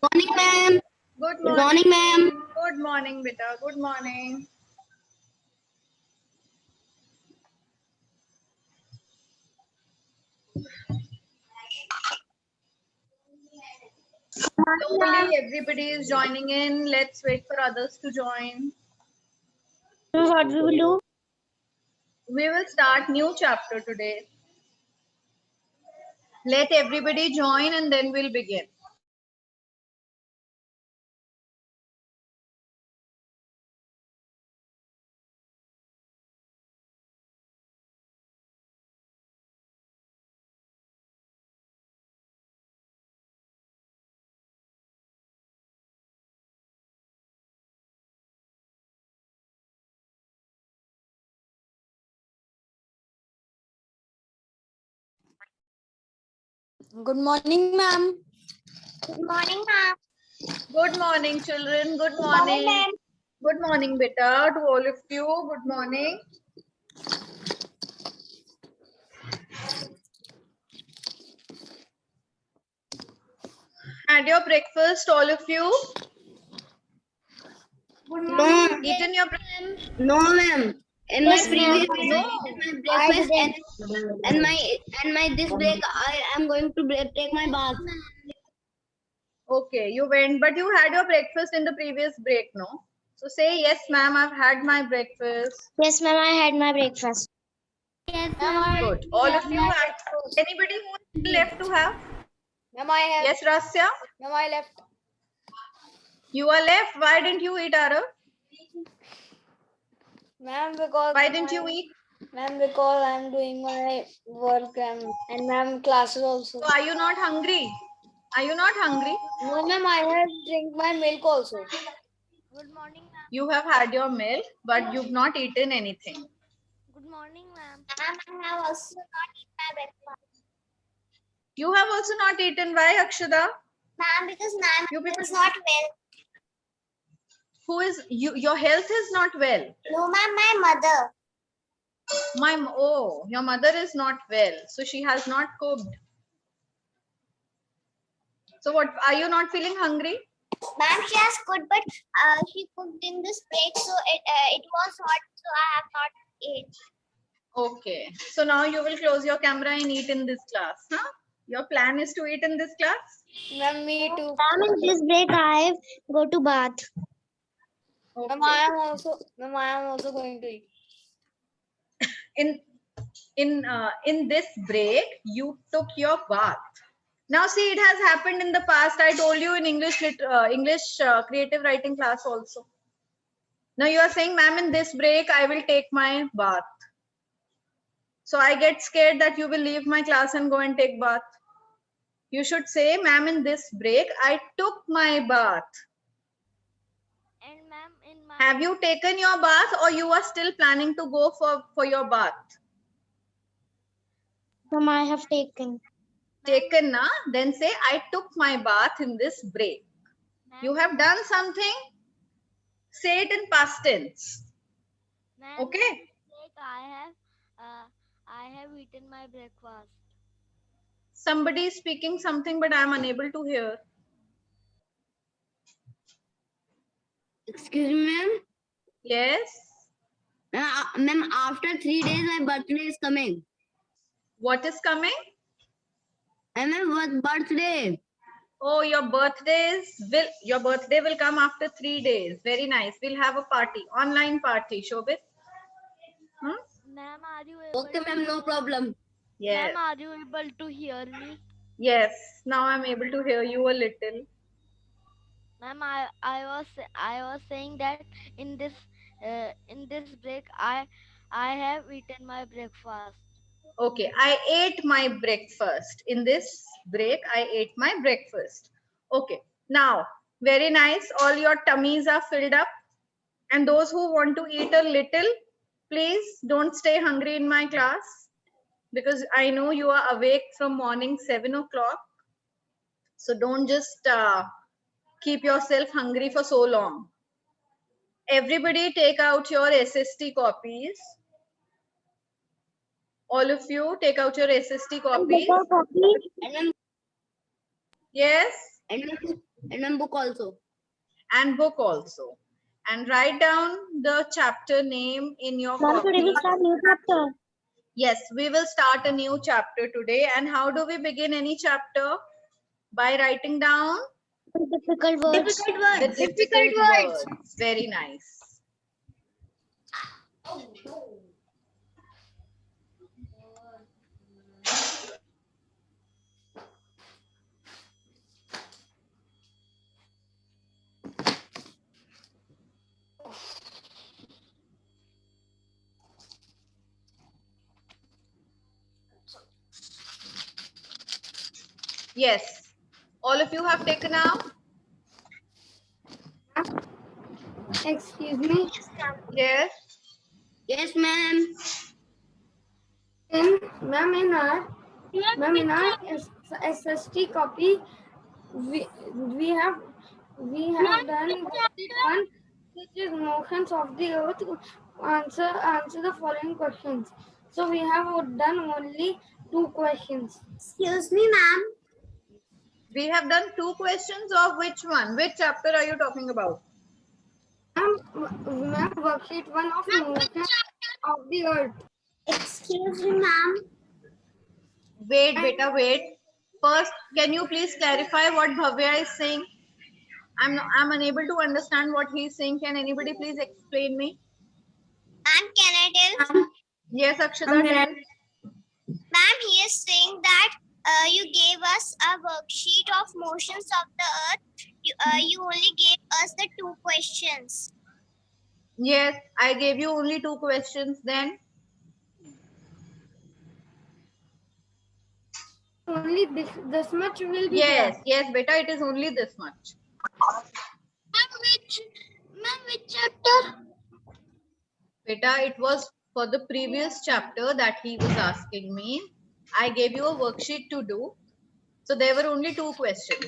Morning, ma'am. Good Good morning, ma'am. Good morning, beta. Good morning. Slowly, everybody is joining in. Let's wait for others to join. What we will do? We will start new chapter today. Let everybody join and then we'll begin. Good morning, ma'am. Good morning, ma'am. Good morning, children. Good morning. ma'am. Good morning, beta. To all of you, good morning. Had your breakfast, all of you? No, Eaten your breakfast? no, ma'am. In my previous No. I ate my breakfast and my this break I am going to take my bath. Okay, you went, but you had your breakfast in the previous break, no? So say, yes, ma'am, I've had my breakfast. Yes, ma'am. I had my breakfast. Yes, ma'am. Good. All of you have, anybody who is left to have? Ma'am, I have. Yes, Rasya? Ma'am, I left. You are left. Why didn't you eat, Arav? Ma'am, because Why didn't you eat? Ma'am, because I'm doing my work and ma'am classes also. So are you not hungry? Are you not hungry? No, ma'am. I have drink my milk also. Good morning, ma'am. You have had your milk, but you've not eaten anything. Good morning, ma'am. Ma'am, I have also not eaten my breakfast. You have also not eaten. Why, Akshada? Ma'am, because ma'am You people, is not well. who is you? Your health is not well. No, ma'am, my mother. Your mother is not well, so she has not cooked. So what? Are you not feeling hungry? Ma'am, she has cooked, but she cooked in this plate, so it was hot, so I have not ate. Okay. So now you will close your camera and eat in this class, huh? Your plan is to eat in this class? Ma'am, me too. Ma'am, in this break, I go to bath. Okay. Ma'am, I am also going to eat. In this break, you took your bath. Now see, it has happened in the past. I told you in English creative writing class also. Now you are saying, ma'am, in this break, I will take my bath. So I get scared that you will leave my class and go and take bath. You should say, ma'am, in this break, I took my bath. And ma'am, in my Have you taken your bath or you are still planning to go for your bath? Ma'am, I have taken. Taken, na? Then say, I took my bath in this break. You have done something? Say it in past tense. Okay? I have eaten my breakfast. Somebody is speaking something, but I am unable to hear. Excuse me, ma'am. Yes? Ma'am, after 3 days, my birthday is coming. What is coming? Ma'am, what birthday? Oh, your birthday will come after 3 days. Very nice. We'll have a party, online party, Shobit. Ma'am, are you able okay, ma'am, no problem. Yes. Ma'am, are you able to hear me? Yes. Now I'm able to hear you a little. Ma'am, I was saying that in this break I have eaten my breakfast. Okay, I ate my breakfast. In this break, I ate my breakfast. Okay, now, very nice. All your tummies are filled up. And those who want to eat a little, please don't stay hungry in my class because I know you are awake from morning 7 o'clock. So don't just keep yourself hungry for so long. Everybody take out your SST copies. All of you take out your SST copies. Yes. And And ma'am, book also. And book also. And write down the chapter name in your Ma'am, today we copy. start new chapter. Yes, we will start a new chapter today. And how do we begin any chapter? By writing down Difficult words. the difficult words. Very nice. Yes. All of you have taken out? Excuse me. Yes. Yes, ma'am. Ma'am, in our SST copy, we have done one which is motions of the earth. Answer the following questions. So we have done only 2 questions. Excuse me, ma'am. We have done 2 questions of which one? Which chapter are you talking about? Ma'am, worksheet 1 of motion of the earth. Excuse me, ma'am. Wait, beta, wait. First, can you please clarify what Bhavya is saying? I'm unable to understand what he is saying. Can anybody please explain me? Ma'am, can I tell? Yes, Akshata. Tell. Ma'am, he is saying that you gave us a worksheet of motions of the earth. You only gave us the 2 questions. Yes, I gave you only 2 questions then. Only this much will be Yes, there. yes, beta, it is only this much. Ma'am, which chapter? Beta, it was for the previous chapter that he was asking me. I gave you a worksheet to do. So there were only 2 questions.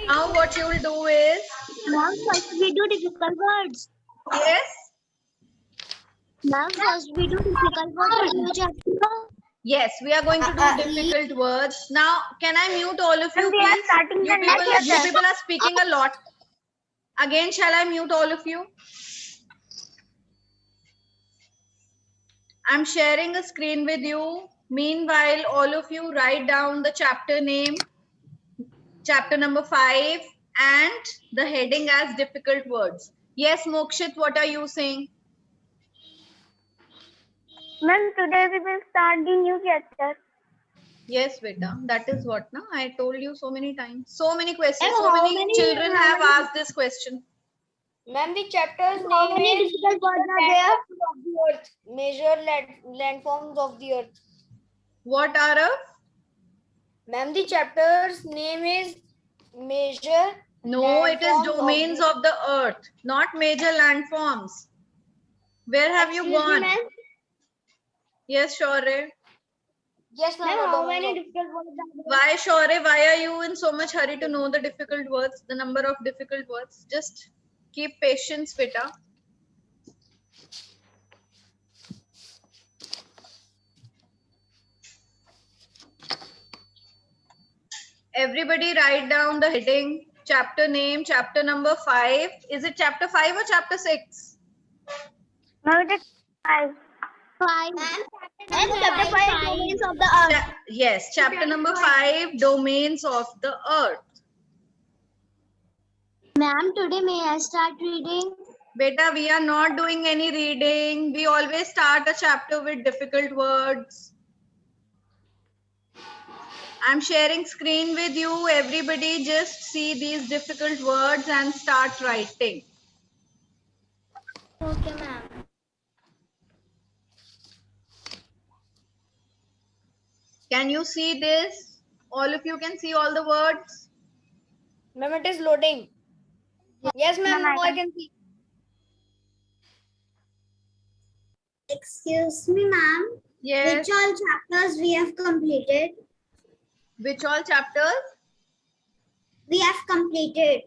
Now what you will do is, Ma'am, first we do difficult words. yes, Ma'am, first we do difficult words in new chapter. yes, we are going to do difficult words. Now, can I mute all of you, And we are please? starting You the next people, you chapter. people are speaking a lot. Again, shall I mute all of you? I'm sharing a screen with you. Meanwhile, all of you write down the chapter name, chapter number 5, and the heading as difficult words. Yes, Mokshit, what are you saying? Ma'am, today we will start the new chapter. Yes, beta. That is what, na? I told you so many times. So many questions. And So how many many- children how have many- asked this question. Ma'am, the chapter's How name many is difficult words are there? Landforms of the Earth. Major landforms of the Earth. What, Arav? Ma'am, the chapter's name is Major. No, it is Landforms of domains the- of the earth, not major landforms. Where have you Excuse me, gone? ma'am. Yes, Shore. Yes, ma'am. Ma'am, how domains many of- difficult words are there? Why, Shore? Why are you in so much hurry to know the difficult words, the number of difficult words? Just keep patience, beta. Everybody write down the heading, chapter name, chapter number 5. Is it chapter 5 or chapter 6? Ma'am, it is 5. 5. Ma'am, chapter 5 domains of the earth. Yes, chapter number 5, domains of the earth. Ma'am, today may I start reading? Beta, we are not doing any reading. We always start a chapter with difficult words. I'm sharing screen with you. Everybody just see these difficult words and start writing. Okay, ma'am. Can you see this? All of you can see all the words? Ma'am, it is loading. Yes, ma'am. Ma'am, Now I I can see. Excuse me, ma'am. Yes. Which all chapters we have completed? Which all chapters? We have completed.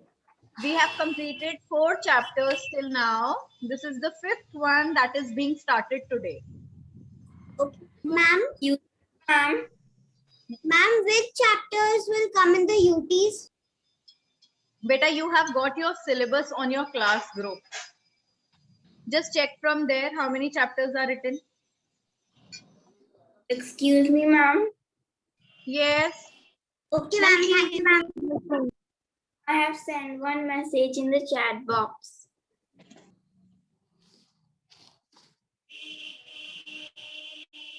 We have completed 4 chapters till now. This is the 5th one that is being started today. Okay. Ma'am? Ma'am, which chapters will come in the UTs? Beta, you have got your syllabus on your class group. Just check from there how many chapters are written. Excuse me, ma'am. Yes. Okay, ma'am. I have sent one message in the chat box.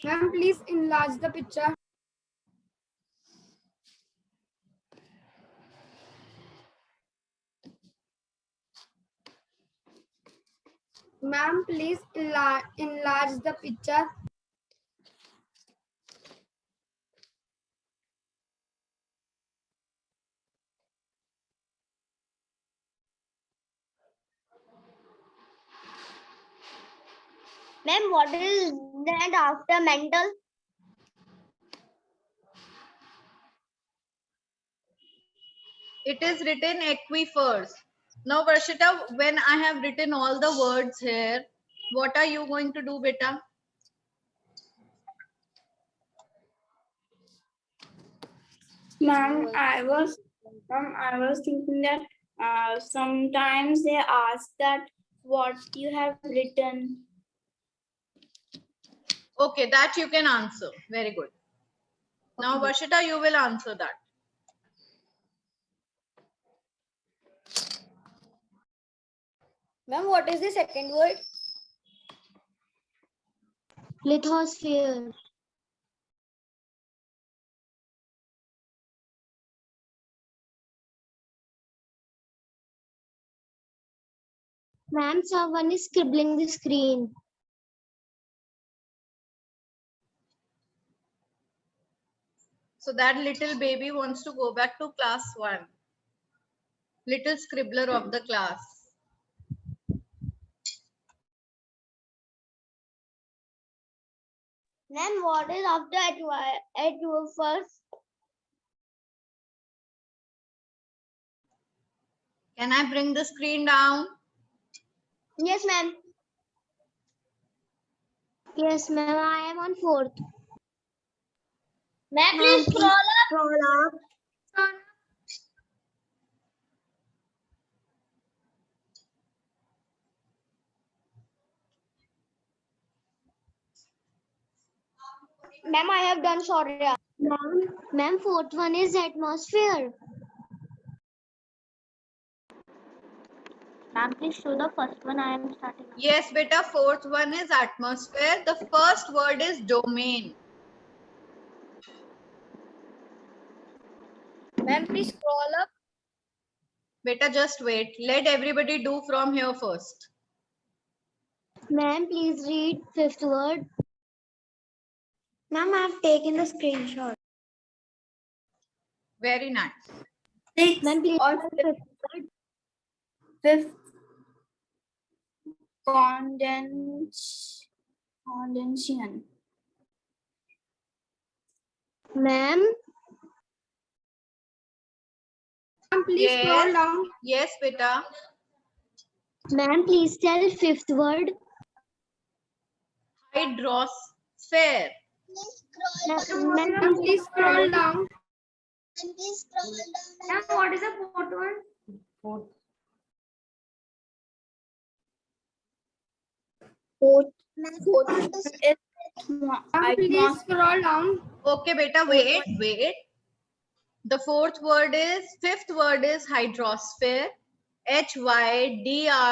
Ma'am, please enlarge the picture. Ma'am, please enlarge the picture. Ma'am, what is that after mental? It is written aquifers. Now, Varshita, when I have written all the words here, what are you going to do, beta? Ma'am, I was thinking that sometimes they ask that what you have written. Okay, that you can answer. Very good. Now, Varshita, you will answer that. Ma'am, what is the second word? Lithosphere. Ma'am, someone is scribbling the screen. So that little baby wants to go back to class 1. Little scribbler of the class. Ma'am, what is after at first? Can I bring the screen down? Yes, ma'am. Yes, ma'am. I am on 4th. Ma'am, please scroll up. Ma'am, I have done Shaurya. Ma'am, 4th one is atmosphere. Ma'am, please show the first one. I am starting. Yes, beta, 4th one is atmosphere. The first word is domain. Ma'am, please scroll up. Beta, just wait. Let everybody do from here first. Ma'am, please read 5th word. Ma'am, I have taken the screenshot. Very nice. Sixth Ma'am, please or read 5th word. fifth condensation. Ma'am, Ma'am, please scroll Yes. down. Yes, beta. ma'am, please tell 5th word. Hydrosphere. Ma'am, please scroll down. Ma'am, what is the 4th one? Fourth Ma'am, is Ma'am, please scroll down. Okay, beta, wait. The fifth word is hydrosphere. HYDROSPHERE.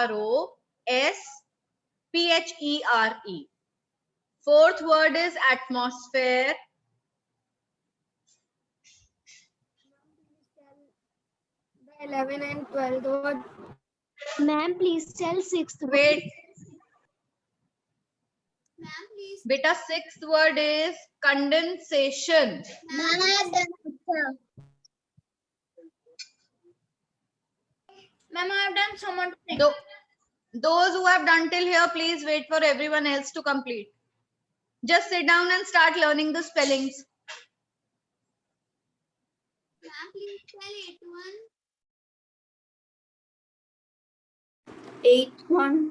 Fourth word is atmosphere. The 11 and 12 word. Ma'am, please tell 6th word. Wait, Ma'am, please. beta, sixth word is condensation. Ma'am, I have done it. Ma'am, I have done someone. Those who have done till here, please wait for everyone else to complete. Just sit down and start learning the spellings. Ma'am, please tell 8th one.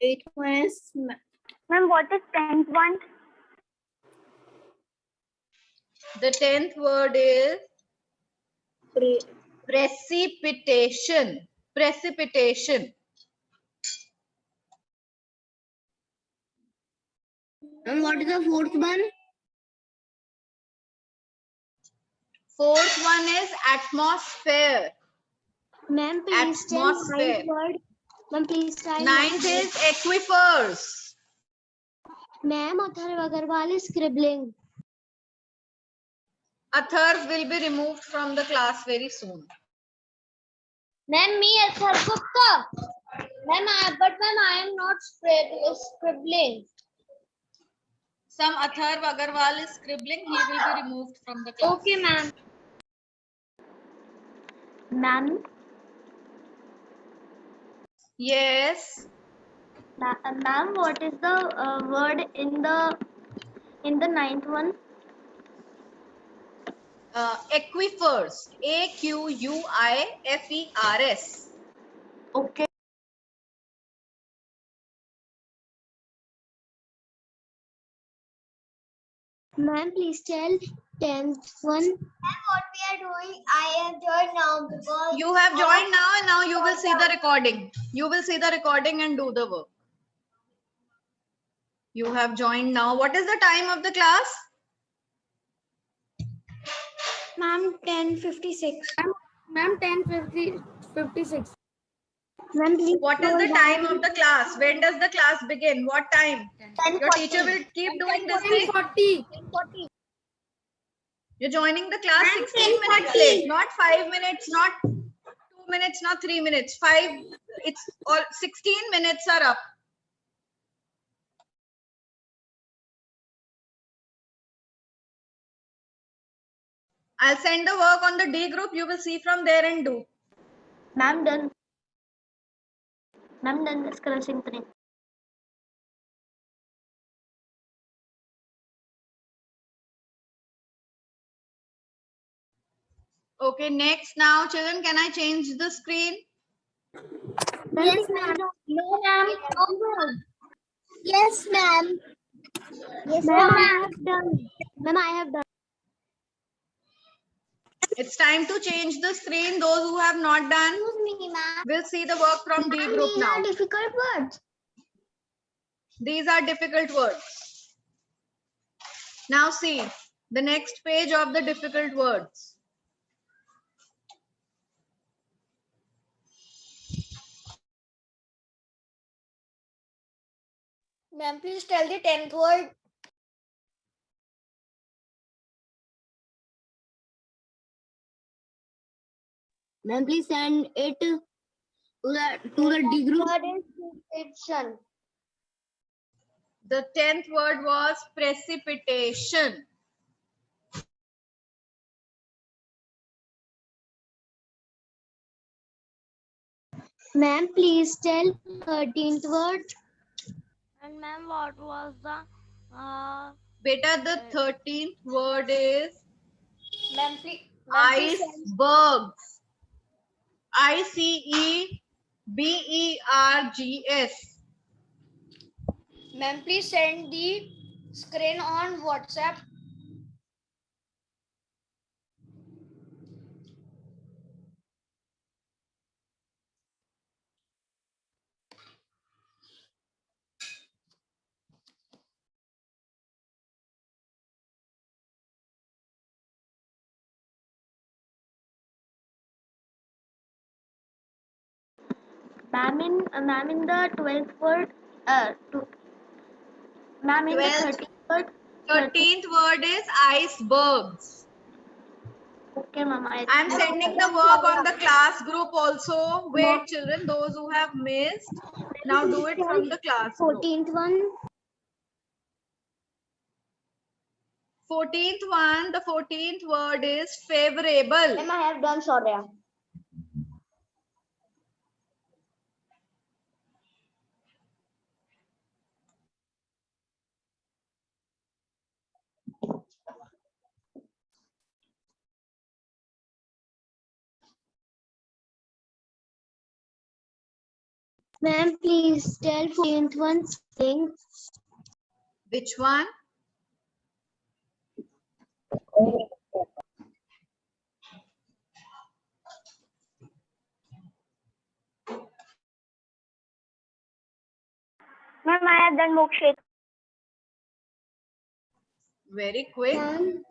Eighth one is Ma'am, what is 10th one? The 10th word is Precipitation. Precipitation. And what is the fourth one? Fourth one is atmosphere. Ma'am, please tell Atmosphere. ninth word. Ma'am, please tell Ninth is aquifers. Ma'am, Atharva Agarwal is scribbling. Atharv will be removed from the class very soon. Ma'am, me Athar Gupta. Ma'am, I am not scribbling. Some Atharv Agarwal is scribbling. He will be removed from the class. Okay, ma'am. Ma'am, Yes. ma'am, what is the word in the ninth one? Aquifers. Aquifers. Okay. Ma'am, please tell 10th one. And what we are doing, I have joined now because You have joined now and now you will see the recording. You will see the recording and do the work. You have joined now. What is the time of the class? Ma'am, 10:56. Ma'am, 10:56. Ma'am, please What is the time of the class? When does the class begin? What time? Your teacher will keep doing this thing. 10:40. You're joining the class 16 minutes late, not 5 minutes, not 2 minutes, not 3 minutes. 16 minutes are up. I'll send the work on the D group. You will see from there and do. Ma'am, done. Ma'am, done this crossing thing. Okay, next now, children, can I change the screen? Yes, ma'am. No, ma'am. Yes, ma'am. Yes, ma'am. I have done. Ma'am, I have done. It's time to change the screen. Those who have not done Excuse me, ma'am. will see the work from D group These now. are difficult words. These are difficult words. Now see the next page of the difficult words. Ma'am, please tell the 10th word. Ma'am, please send it to the D group. Word is precipitation. The 10th word was precipitation. Ma'am, please tell 13th word. And ma'am, what was the Beta, the 13th word is ma'am, please icebergs. ICEBERGS. ma'am, please send the screen on WhatsApp. Ma'am, in the 12th word. Ma'am, in the 12th. 13th word. 13th word is icebergs. Okay, ma'am. I'm sending the work on the class group also. Wait, children, those who have missed, now do it from the class group. 14th one. 14th one, the 14th word is favorable. Ma'am, I have done Shaurya. Ma'am, please tell 14th one thing. Which one? done Mokshit. Very quick. Ma'am,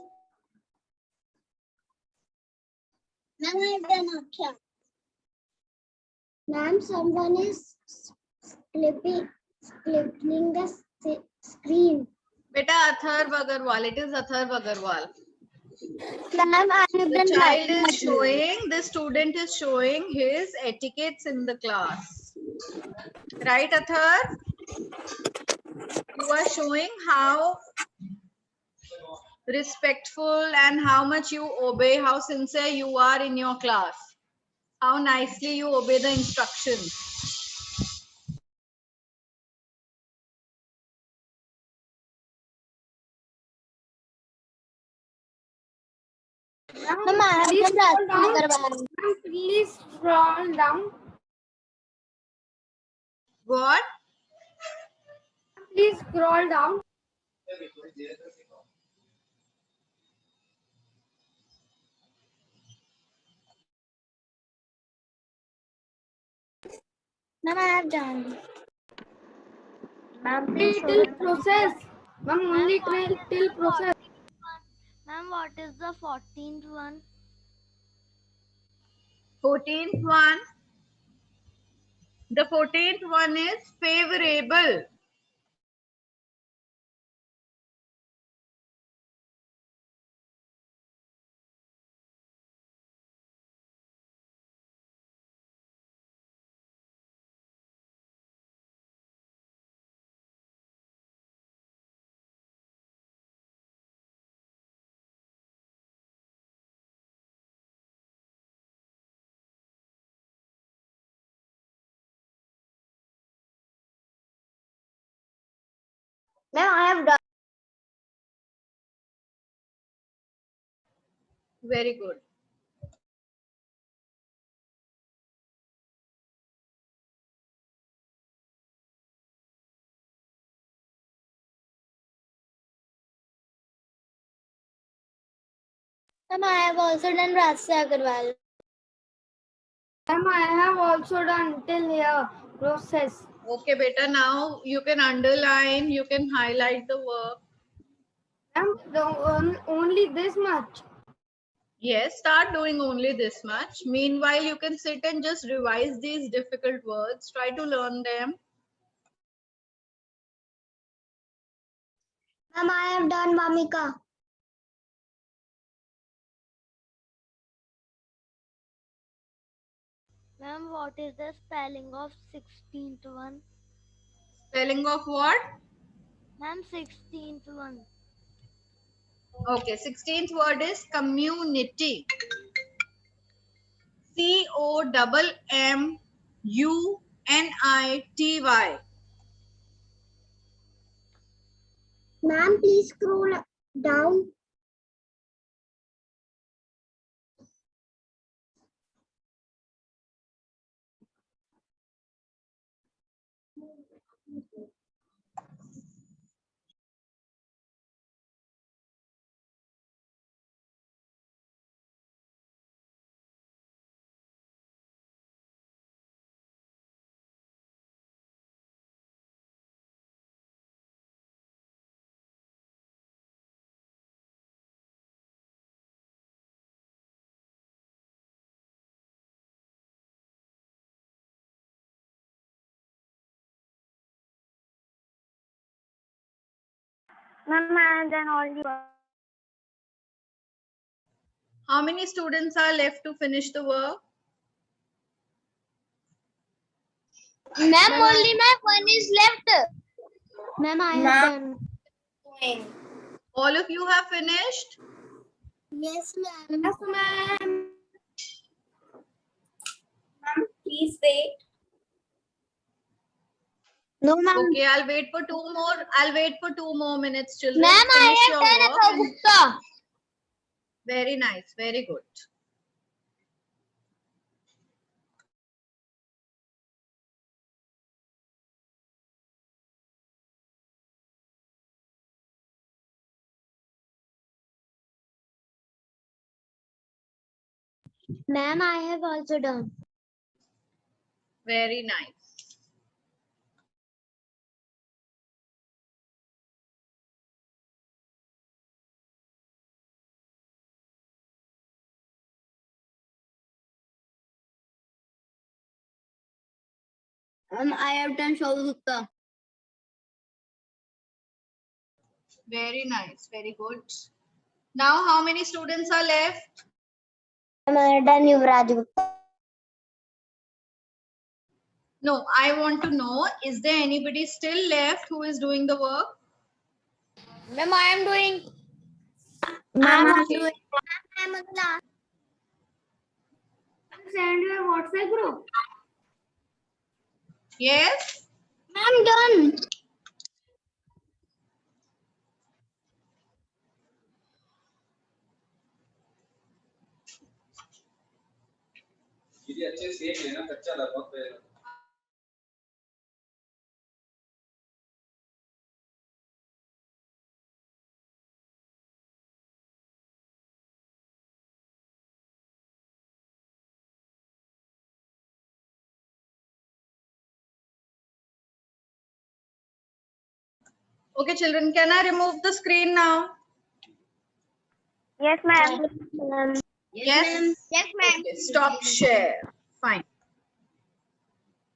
I've done Aksha. Ma'am, someone is splitting the screen. Beta Atharv Agarwal. It is Atharv Agarwal. Ma'am, I have The done child writing is showing, the student is showing his etiquettes in the class. Right, Atharv? You are showing how respectful and how much you obey, how sincere you are in your class, how nicely you obey the instructions. Ma'am, Ma'am, I please have done scroll Rashmi down. Agarwal. Ma'am, please scroll down. What? Please scroll down. Ma'am, I have done. Ma'am, please show Till them. process. Ma'am, only Ma'am, what is till the process. 14th one? Ma'am, what is the 14th one? 14th one. The 14th one is favorable. Ma'am, I have done. Very good. Ma'am, I have also done Rashmi Agarwal. Ma'am, I have also done till here process. Okay, beta, now you can underline, you can highlight the work. Ma'am, only this much. Yes, start doing only this much. Meanwhile, you can sit and just revise these difficult words. Try to learn them. Ma'am, I have done Vamika. Ma'am, what is the spelling of 16th one? Spelling of what? Ma'am, 16th one. Okay, 16th word is community. COMMUNITY. Ma'am, please scroll down. Ma'am, I have done all the work. How many students are left to finish the work? Ma'am, only my one is left. Ma'am, I have done. All of you have finished? Yes, ma'am. Yes, ma'am. Ma'am, please wait. No, ma'am. Okay, I'll wait for 2 more minutes, children. Ma'am, I Finish have your done work Atha and- Gupta. Very nice, very good. Ma'am, I have also done. Very nice. I have done Shobhutta. Very nice. Very good. Now, how many students are left? I have done Yuvraj Gupta. No, I want to know, is there anybody still left who is doing the work? Ma'am, I am doing. Ma'am, I'm on the last. Send your WhatsApp group. Yes? I'm done. दीदी अच्छे सेक लेना कच्चा लगभग पे Okay, children, can I remove the screen now? Yes, ma'am. Yes? Yes, ma'am. Okay, stop share. Fine.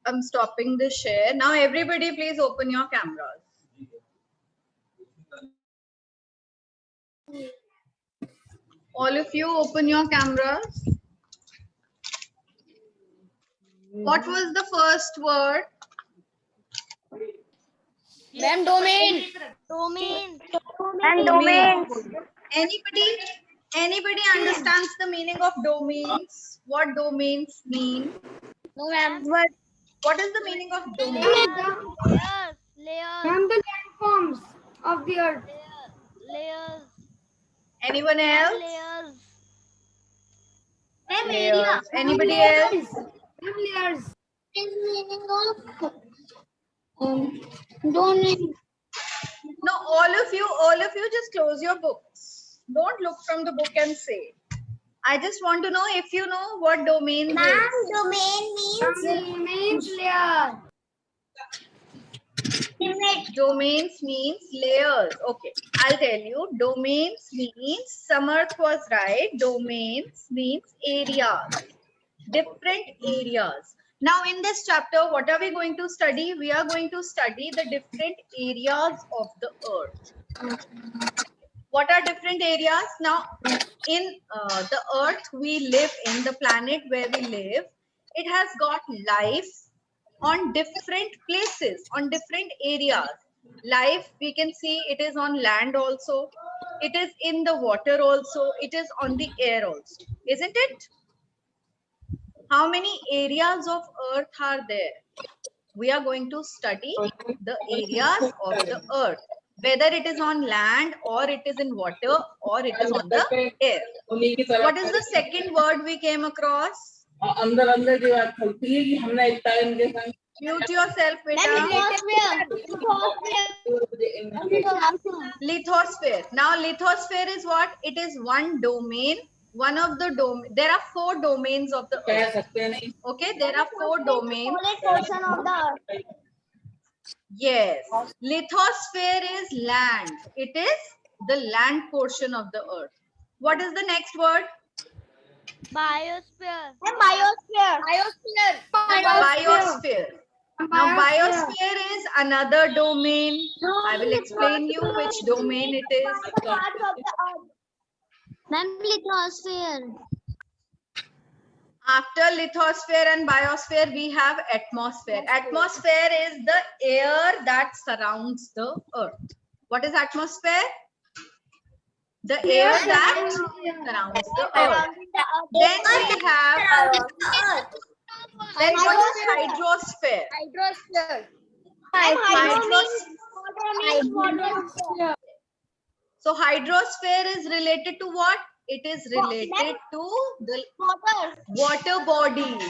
I'm stopping the share. Now, everybody, please open your cameras. All of you, open your cameras. What was the first word? Ma'am, domain. Domain. And domains. Anybody understands the meaning of domains? What domains mean? No, ma'am. What is the meaning of domain? Layers. Ma'am, the landforms of the earth. Layers. Anyone else? Layers. Layers. Anybody else? Ma'am, layers. Meaning of domain. No, all of you just close your books. Don't look from the book and say. I just want to know if you know what domain Ma'am, is. domain means Means layer. limit. Domains means layers. Okay, I'll tell you. Domains means, Samarth was right. Domains means areas. Different areas. Now in this chapter, what are we going to study? We are going to study the different areas of the earth. What are different areas? Now in the earth we live in, the planet where we live, it has got life on different places, on different areas. Life, we can see it is on land also, it is in the water also, it is on the air also, isn't it? How many areas of earth are there? We are going to study the areas of the earth, whether it is on land or it is in water or it is on the air. What is the second word we came across? अंदर अंदर की बात चलती है कि हमने एक time के संग Mute yourself, beta. Lithosphere. Now, lithosphere is what? It is one domain. One of the domain. There are 4 domains of the कह earth. सकते हैं नहीं Okay, there are 4 domains. Solid portion of the earth. Yes. Lithosphere is land. It is the land portion of the earth. What is the next word? Biosphere. Biosphere. Biosphere. Now, biosphere is another domain. I will explain you which domain it is. Part of the earth. Ma'am, lithosphere. After lithosphere and biosphere, we have atmosphere. Atmosphere is the air that surrounds the earth. What is atmosphere? The air that surrounds the earth. Then we have hydrosphere. So hydrosphere is related to what? It is related to the water bodies.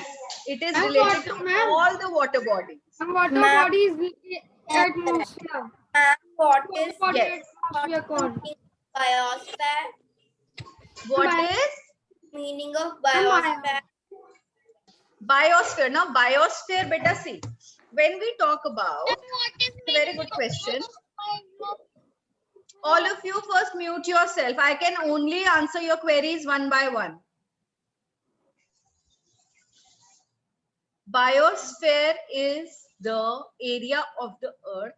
It is related to all the water bodies. And water bodies atmosphere. What is Yes. Atmosphere called. biosphere? What is Meaning of biosphere? biosphere? Now biosphere, beta, see. When we talk about, very good question. All of you first mute yourself. I can only answer your queries one by one. Biosphere is the area of the earth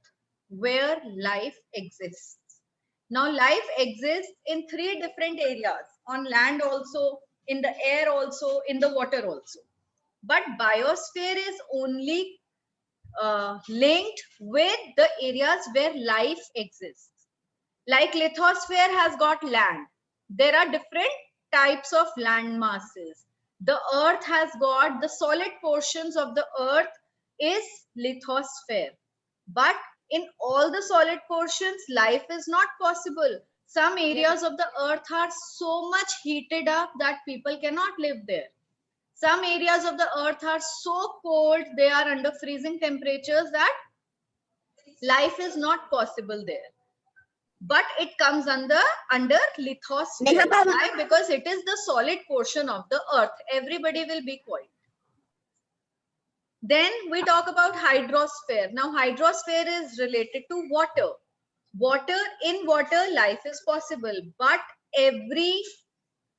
where life exists. Now, life exists in 3 different areas, on land also, in the air also, in the water also. But biosphere is only linked with the areas where life exists. Like lithosphere has got land. There are different types of land masses. The earth has got the solid portions of the earth is lithosphere. But in all the solid portions, life is not possible. Some areas of the earth are so much heated up that people cannot live there. Some areas of the earth are so cold, they are under freezing temperatures that life is not possible there. But it comes under lithosphere. Why? Because it is the solid portion of the earth. Everybody will be quiet. Then we talk about hydrosphere. Now, hydrosphere is related to water. In water, life is possible, but every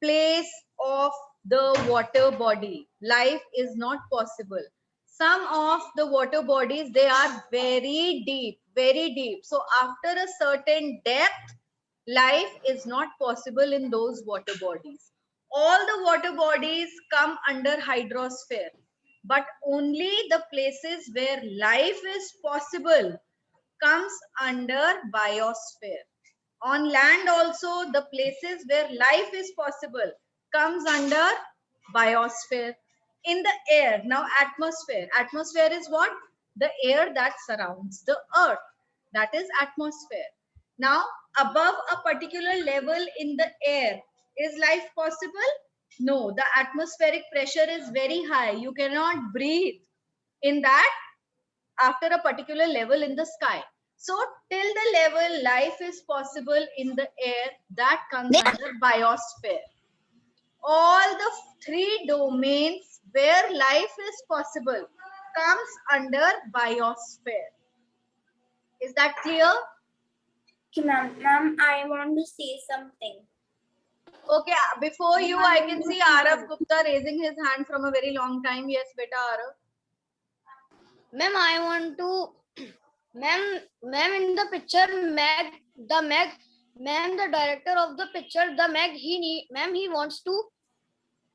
place of the water body, life is not possible. Some of the water bodies, they are very deep, very deep. So after a certain depth, life is not possible in those water bodies. All the water bodies come under hydrosphere, but only the places where life is possible comes under biosphere. On land also, the places where life is possible comes under biosphere. In the air, now atmosphere. Atmosphere is what? The air that surrounds the earth. That is atmosphere. Now, above a particular level in the air, is life possible? No, the atmospheric pressure is very high. You cannot breathe in that after a particular level in the sky. So till the level life is possible in the air, that comes under biosphere. All the 3 domains where life is possible comes under biosphere. Is that clear? Okay, ma'am, I want to say something. Okay, before you, I can see Arav Gupta raising his hand from a very long time. Yes, beta Arav. Ma'am, I want to, ma'am, in the picture, ma'am, the director of the picture, ma'am, he wants to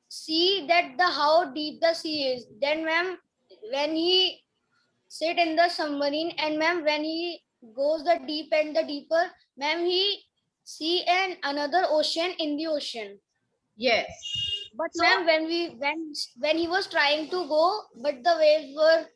see that how deep the sea is. Then, ma'am, when he sit in the submarine, and ma'am, when he goes the deep and the deeper, ma'am, he see another ocean in the ocean. Yes. But So, ma'am, when he was trying to go, but the waves were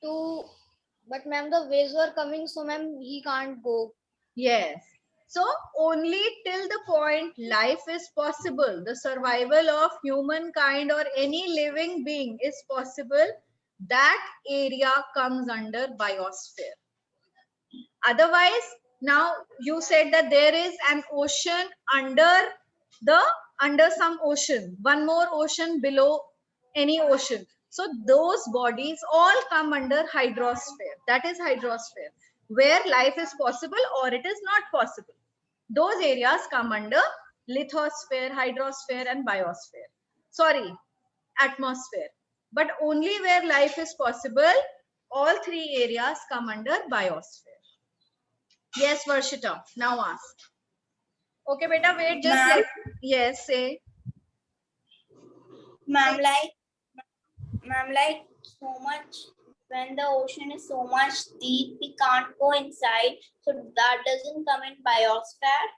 the waves were coming, so ma'am, he can't go. yes. So only till the point life is possible, the survival of humankind or any living being is possible, that area comes under biosphere. Otherwise, now you said that there is an ocean under some ocean, one more ocean below any ocean. So those bodies all come under hydrosphere. That is hydrosphere, where life is possible or it is not possible. Those areas come under lithosphere, hydrosphere, and biosphere. Sorry, atmosphere. But only where life is possible, all 3 areas come under biosphere. Yes, Varshita. Now ask. Okay, beta, wait, just Ma'am? yes, say. Ma'am, like so much, when the ocean is so much deep, we can't go inside. So that doesn't come in biosphere.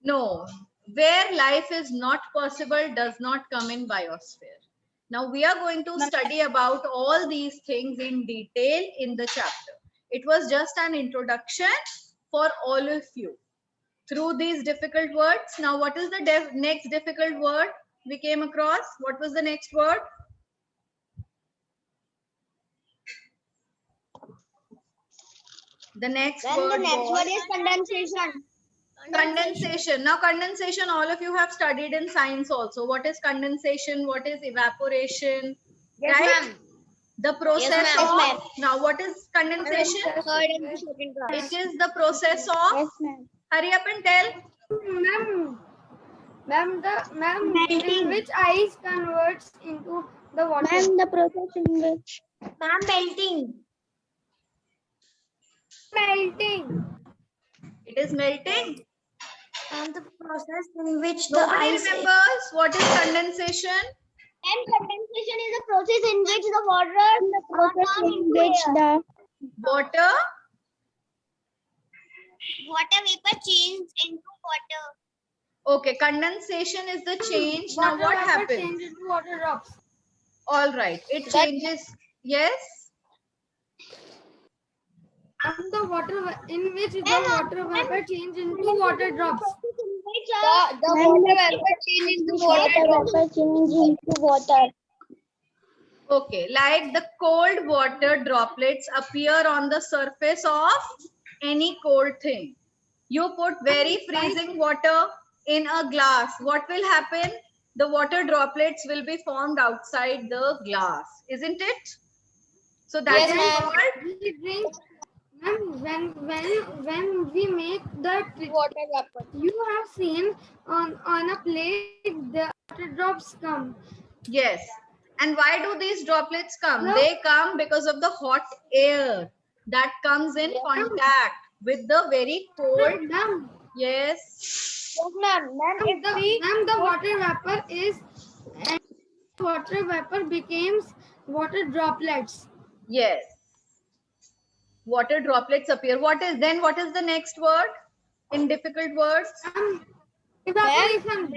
No, where life is not possible does not come in biosphere. Now we are going to study about all these things in detail in the chapter. It was just an introduction for all of you through these difficult words. Now what is the next difficult word we came across? What was the next word? The next word was is condensation. condensation. Now condensation, all of you have studied in science also. What is condensation? What is evaporation? Yes, right? ma'am. The process ma'am. of, now what is condensation? Third and the second class. It is the process of, hurry up and tell. Ma'am, in which ice converts into the water? Ma'am, the process in which Ma'am, melting. Melting. It is melting. And the process in which Nobody remembers what is condensation? And condensation is a process in which the water process turn in into which air. Water. Water vapor changes into water. Okay, condensation is the change. Now Water what vapor happens? change into water drops. All right, it That- changes. Yes. And the in which the water vapor change into water drops. The water vapor change into water drops. vapor change into water. Okay, like the cold water droplets appear on the surface of any cold thing. You put very freezing water in a glass. What will happen? The water droplets will be formed outside the glass, isn't it? So that Yes, is ma'am. called We drink, ma'am, when we make the Water vapor. you have seen on a plate the water drops come. yes. And why do these droplets come? No. They come because of the hot air that comes in Yeah. contact with the very cold. Ma'am, Yes. Yes, ma'am. Ma'am, if we the water vapor is and water vapor becomes water droplets. Yes. Water droplets appear. What is the next word in difficult words? Evaporation.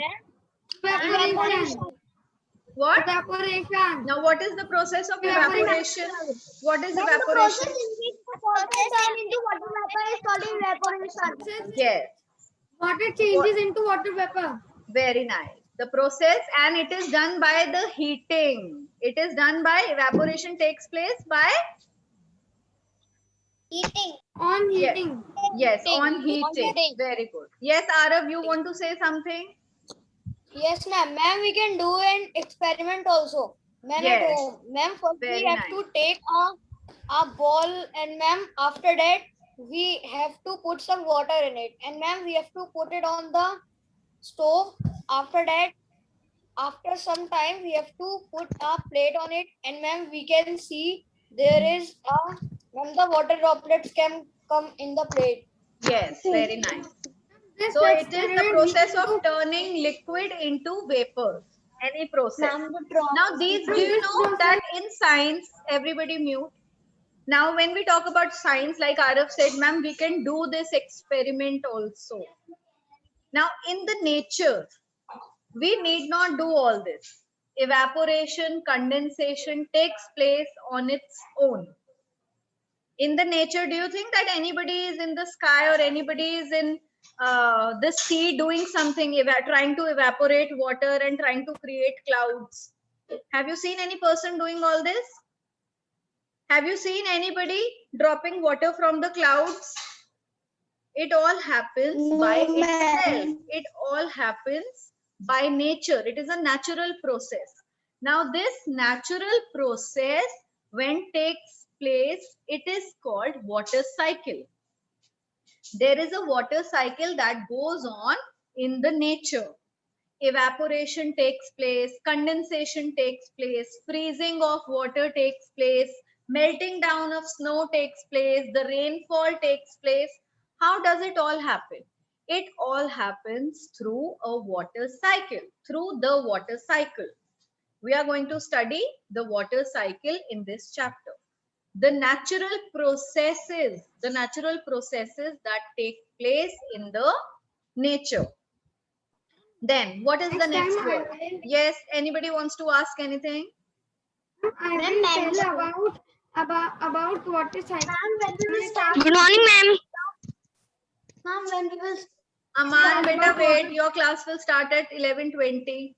Evaporation. What? Evaporation. Now, what is the process of Evaporation. evaporation? What is Then the process evaporation? in which the water turn into water vapor is called evaporation. Yes. Water changes into water vapor. Very nice. The process, and it is done by the heating. It is done by evaporation takes place by Eating. On Yes. heating. Yes, on On heating. heating. Very good. Yes, Arav, you want to say something? Yes, ma'am. Ma'am, we can do an experiment also. Ma'am, Yes. at home. Ma'am, first Very we have nice. to take a ball, and ma'am, after that we have to put some water in it, and ma'am, we have to put it on the stove. After that, after some time, we have to put a plate on it, and ma'am, we can see there is when the water droplets can come in the plate. Yes, very nice. This So it is the experiment process we of turning liquid into vapor. Any process. Ma'am, the drop. Now these, do you know that in science, everybody mute. Now when we talk about science, like Arav said, ma'am, we can do this experiment also. Now in the nature, we need not do all this. Evaporation, condensation takes place on its own. In the nature, do you think that anybody is in the sky or anybody is in the sea doing something, trying to evaporate water and trying to create clouds? Have you seen any person doing all this? Have you seen anybody dropping water from the clouds? It all happens by itself. It all happens by nature. It is a natural process. Now this natural process, when takes place, it is called water cycle. There is a water cycle that goes on in the nature. Evaporation takes place, condensation takes place, freezing of water takes place, melting down of snow takes place, the rainfall takes place. How does it all happen? It all happens through a water cycle, through the water cycle. We are going to study the water cycle in this chapter. The natural processes that take place in the nature. Then what is the next word? Yes, anybody wants to ask anything? I will tell about water cycle. Ma'am, when we will start. Good morning, ma'am. Ma'am, when we will Aman, beta, wait. Your class will start at 11:20.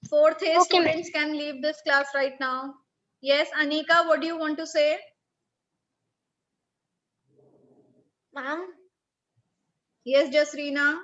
Fourth A Okay, ma'am. students can leave this class right now. Yes, Anika, what do you want to say? Ma'am, Yes, Jasreena.